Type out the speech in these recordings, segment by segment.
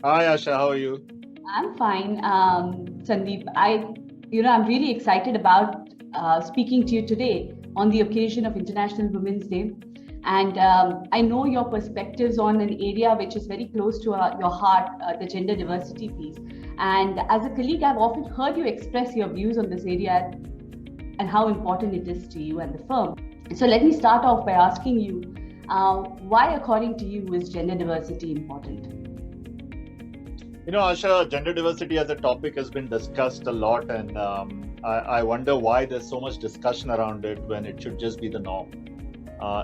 Hi Asha, how are you? I'm fine, Sandeep. I'm really excited about speaking to you today on the occasion of International Women's Day, and I know your perspectives on an area which is very close to your heart, the gender diversity piece. And as a colleague, I've often heard you express your views on this area and how important it is to you and the firm. So let me start off by asking you, why, according to you, is gender diversity important? Asha, gender diversity as a topic has been discussed a lot, and I wonder why there's so much discussion around it when it should just be the norm.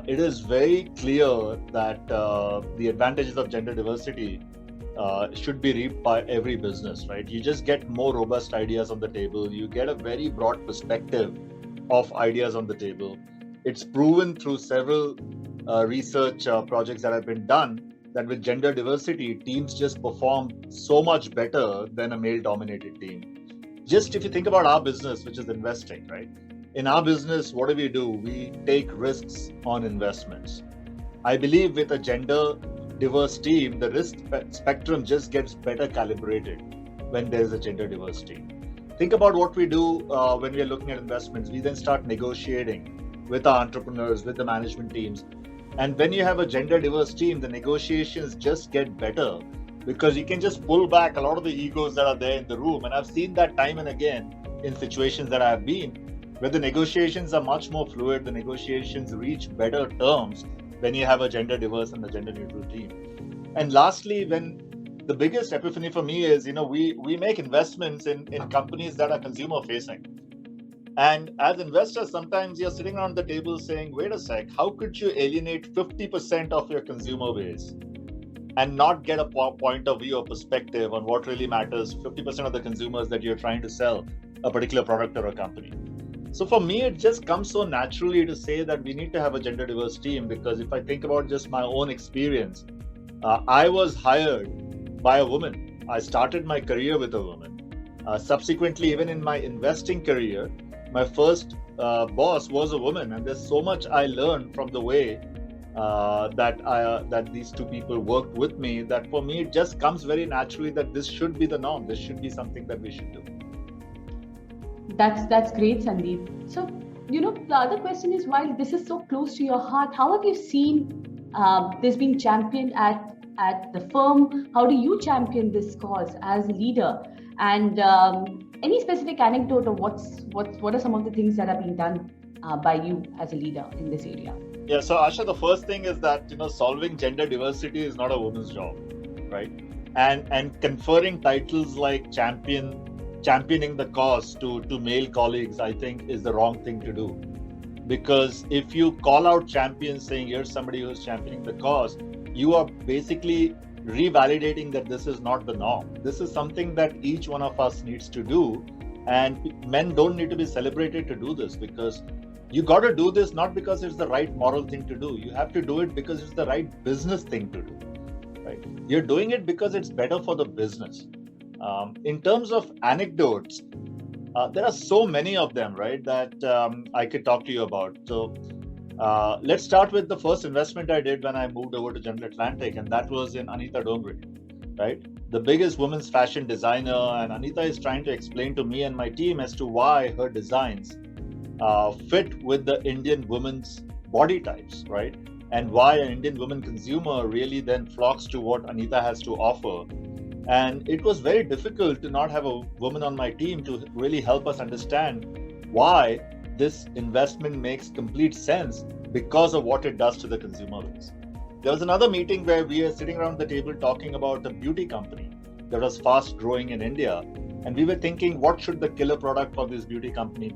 It is very clear that the advantages of gender diversity should be reaped by every business, right? You just get more robust ideas on the table. You get a very broad perspective of ideas on the table. It's proven through several research projects that have been done that with gender diversity, teams just perform so much better than a male dominated team. Just if you think about our business, which is investing, right? In our business, what do? We take risks on investments. I believe with a gender diverse team, the risk spectrum just gets better calibrated when there's a gender diverse team. Think about what we do when we are looking at investments. We then start negotiating with our entrepreneurs, with the management teams. And when you have a gender diverse team, the negotiations just get better because you can just pull back a lot of the egos that are there in the room. And I've seen that time and again in situations that I've been where the negotiations are much more fluid, the negotiations reach better terms when you have a gender diverse and a gender neutral team. And lastly, when the biggest epiphany for me is, we make investments in companies that are consumer facing. And as investors, sometimes you're sitting around the table saying, wait a sec, how could you alienate 50% of your consumer base and not get a point of view or perspective on what really matters 50% of the consumers that you're trying to sell a particular product or a company? So for me, it just comes so naturally to say that we need to have a gender diverse team, because if I think about just my own experience, I was hired by a woman. I started my career with a woman. Subsequently, even in my investing career, my first boss was a woman, and there's so much I learned from the way that these two people worked with me, that for me it just comes very naturally that this should be the norm. This should be something that we should do. That's great, Sandeep. So, the other question is, while this is so close to your heart, how have you seen this being championed at the firm? How do you champion this cause as a leader? And any specific anecdote of what are some of the things that are being done by you as a leader in this area? Yeah, so Asha, the first thing is that solving gender diversity is not a woman's job, right? And conferring titles like championing the cause to male colleagues, I think, is the wrong thing to do. Because if you call out champions saying here's somebody who's championing the cause, you are basically revalidating that this is not the norm. This is something that each one of us needs to do, and men don't need to be celebrated to do this, because you got to do this not because it's the right moral thing to do. You have to do it because it's the right business thing to do, right? You're doing it because it's better for the business. In terms of anecdotes, there are so many of them, right, that I could talk to you about. So let's start with the first investment I did when I moved over to General Atlantic, and that was in Anita Dongre, right? The biggest women's fashion designer, and Anita is trying to explain to me and my team as to why her designs fit with the Indian women's body types, right? And why an Indian woman consumer really then flocks to what Anita has to offer. And it was very difficult to not have a woman on my team to really help us understand why this investment makes complete sense because of what it does to the consumer base. There was another meeting where we were sitting around the table talking about a beauty company that was fast growing in India. And we were thinking, what should the killer product for this beauty company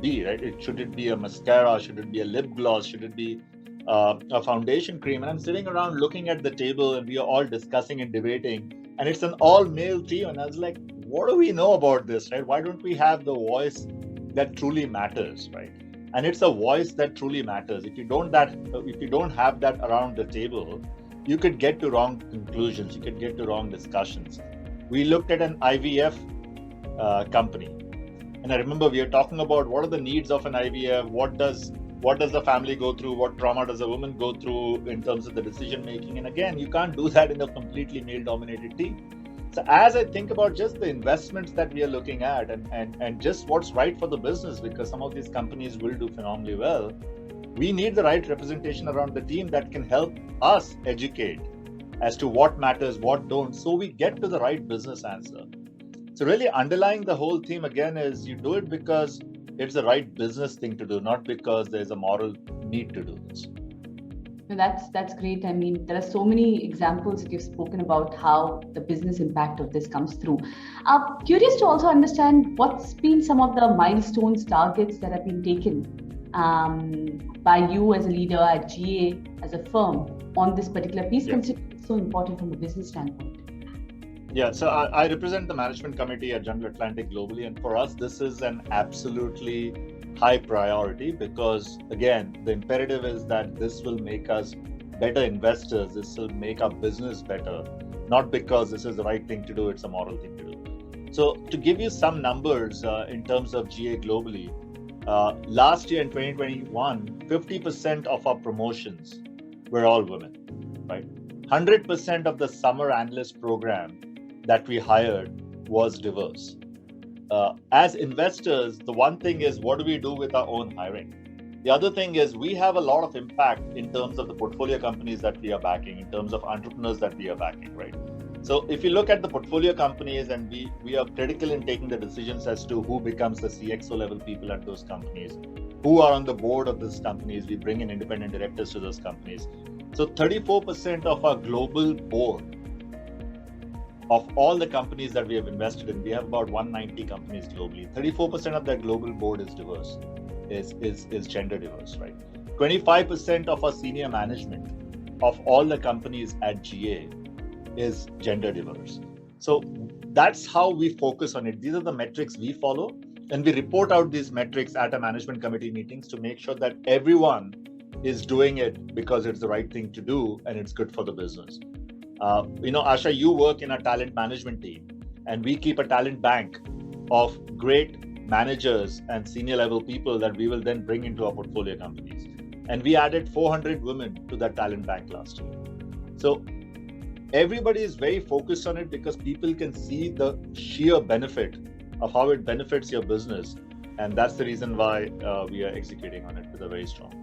be, right? Should it be a mascara? Should it be a lip gloss? Should it be a foundation cream? And I'm sitting around looking at the table, and we are all discussing and debating. And it's an all-male team. And I was like, what do we know about this, right? Why don't we have the voice that truly matters, right? And it's a voice that truly matters. If you don't have that around the table, you could get to wrong conclusions. You could get to wrong discussions. We looked at an IVF company, and I remember we were talking about what are the needs of an IVF. What does the family go through? What trauma does a woman go through in terms of the decision making? And again, you can't do that in a completely male-dominated team. So as I think about just the investments that we are looking at and just what's right for the business, because some of these companies will do phenomenally well, we need the right representation around the team that can help us educate as to what matters, what don't, so we get to the right business answer. So really underlying the whole theme again is you do it because it's the right business thing to do, not because there's a moral need to do this. That's great. I mean, there are so many examples that you've spoken about how the business impact of this comes through. Curious to also understand what's been some of the milestones, targets that have been taken by you as a leader at GA as a firm on this particular piece, considering it's so important from a business standpoint. Yeah, so I represent the management committee at General Atlantic globally, and for us, this is an absolutely high priority because, again, the imperative is that this will make us better investors, this will make our business better, not because this is the right thing to do, it's a moral thing to do. So to give you some numbers in terms of GA globally, last year in 2021, 50% of our promotions were all women, right? 100% of the summer analyst program that we hired was diverse. As investors, the one thing is, what do we do with our own hiring? The other thing is, we have a lot of impact in terms of the portfolio companies that we are backing, in terms of entrepreneurs that we are backing, right? So if you look at the portfolio companies, and we are critical in taking the decisions as to who becomes the CXO level people at those companies, who are on the board of those companies, we bring in independent directors to those companies. So 34% of our global board of all the companies that we have invested in, we have about 190 companies globally. 34% of that global board is diverse, is gender diverse, right? 25% of our senior management of all the companies at GA is gender diverse. So that's how we focus on it. These are the metrics we follow, and we report out these metrics at our management committee meetings to make sure that everyone is doing it because it's the right thing to do and it's good for the business. Asha, you work in a talent management team, and we keep a talent bank of great managers and senior level people that we will then bring into our portfolio companies. And we added 400 women to that talent bank last year. So everybody is very focused on it because people can see the sheer benefit of how it benefits your business. And that's the reason why we are executing on it with a very strong focus.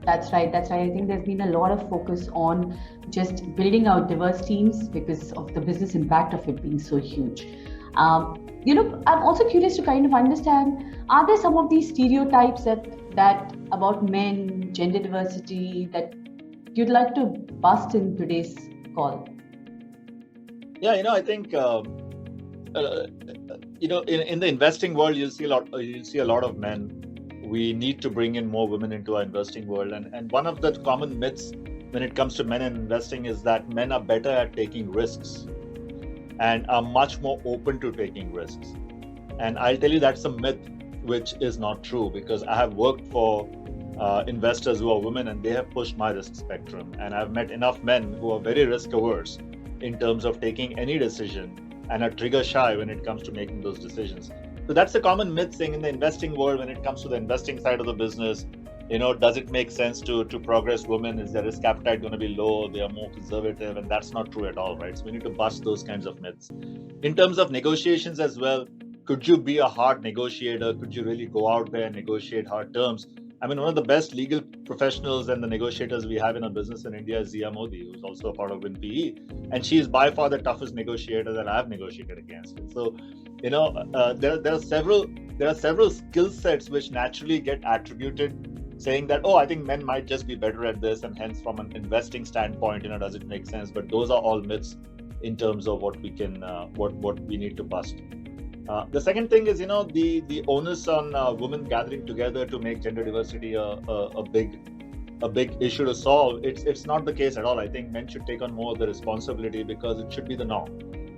That's right. I think there's been a lot of focus on just building out diverse teams because of the business impact of it being so huge. I'm also curious to kind of understand, are there some of these stereotypes that about men, gender diversity, that you'd like to bust in today's call? Yeah, I think in the investing world, you'll see a lot of men. We need to bring in more women into our investing world. And one of the common myths when it comes to men in investing is that men are better at taking risks and are much more open to taking risks. And I'll tell you that's a myth which is not true, because I have worked for investors who are women and they have pushed my risk spectrum. And I've met enough men who are very risk averse in terms of taking any decision and are trigger shy when it comes to making those decisions. So that's a common myth saying in the investing world, when it comes to the investing side of the business, does it make sense to progress women? Is their risk appetite going to be low? They are more conservative, and that's not true at all, right? So we need to bust those kinds of myths. In terms of negotiations as well, could you be a hard negotiator? Could you really go out there and negotiate hard terms? I mean, one of the best legal professionals and the negotiators we have in our business in India is Zia Modi, who's also a part of WinPE, and she is by far the toughest negotiator that I've negotiated against. So, there are several skill sets which naturally get attributed, saying that, I think men might just be better at this, and hence from an investing standpoint, does it make sense? But those are all myths in terms of what we can, what we need to bust. The second thing is, the onus on women gathering together to make gender diversity a big issue to solve. It's not the case at all. I think men should take on more of the responsibility because it should be the norm.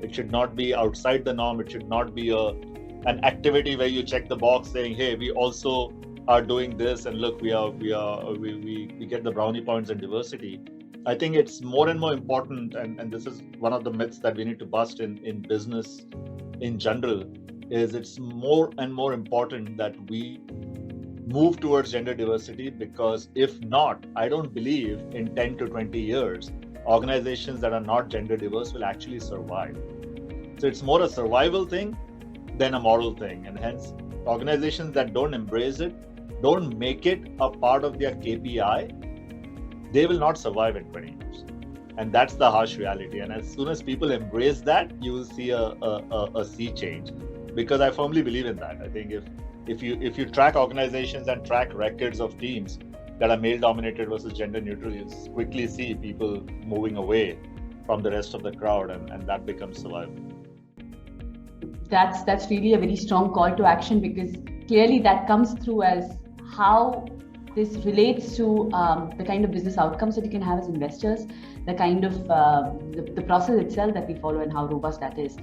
It should not be outside the norm. It should not be an activity where you check the box saying, "Hey, we also are doing this, and look, we get the brownie points in diversity." I think it's more and more important, and this is one of the myths that we need to bust in business in general, is it's more and more important that we move towards gender diversity, because if not, I don't believe in 10 to 20 years organizations that are not gender diverse will actually survive. So it's more a survival thing than a moral thing. And hence, organizations that don't embrace it, don't make it a part of their KPI, they will not survive in 20 years. And that's the harsh reality. And as soon as people embrace that, you will see a sea change. Because I firmly believe in that. I think if you track organizations and track records of teams that are male dominated versus gender neutral, you quickly see people moving away from the rest of the crowd, and that becomes survival. That's really a very strong call to action, because clearly that comes through as how this relates to the kind of business outcomes that you can have as investors, the kind of the process itself that we follow, and how robust that is.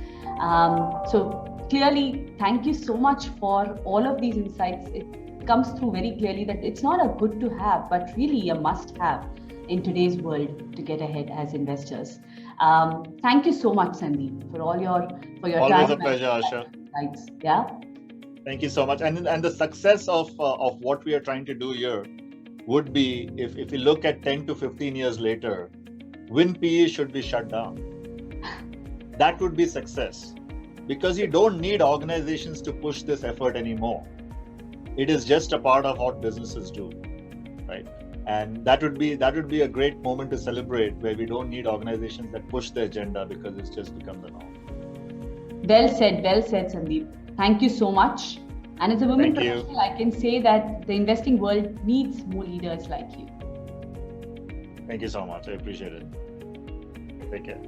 So clearly, thank you so much for all of these insights. It comes through very clearly that it's not a good to have, but really a must have in today's world to get ahead as investors. Thank you so much, Sandeep, for all your Always time. Always a pleasure, Asha. Insights. Yeah. Thank you so much. And the success of what we are trying to do here would be if we look at 10 to 15 years later, WinPE should be shut down. That would be success, because you don't need organizations to push this effort anymore. It is just a part of what businesses do, right? And that would be a great moment to celebrate, where we don't need organizations that push the agenda, because it's just become the norm. Well said, Sandeep. Thank you so much. And as a woman professional, I can say that the investing world needs more leaders like you. Thank you so much. I appreciate it. Take care.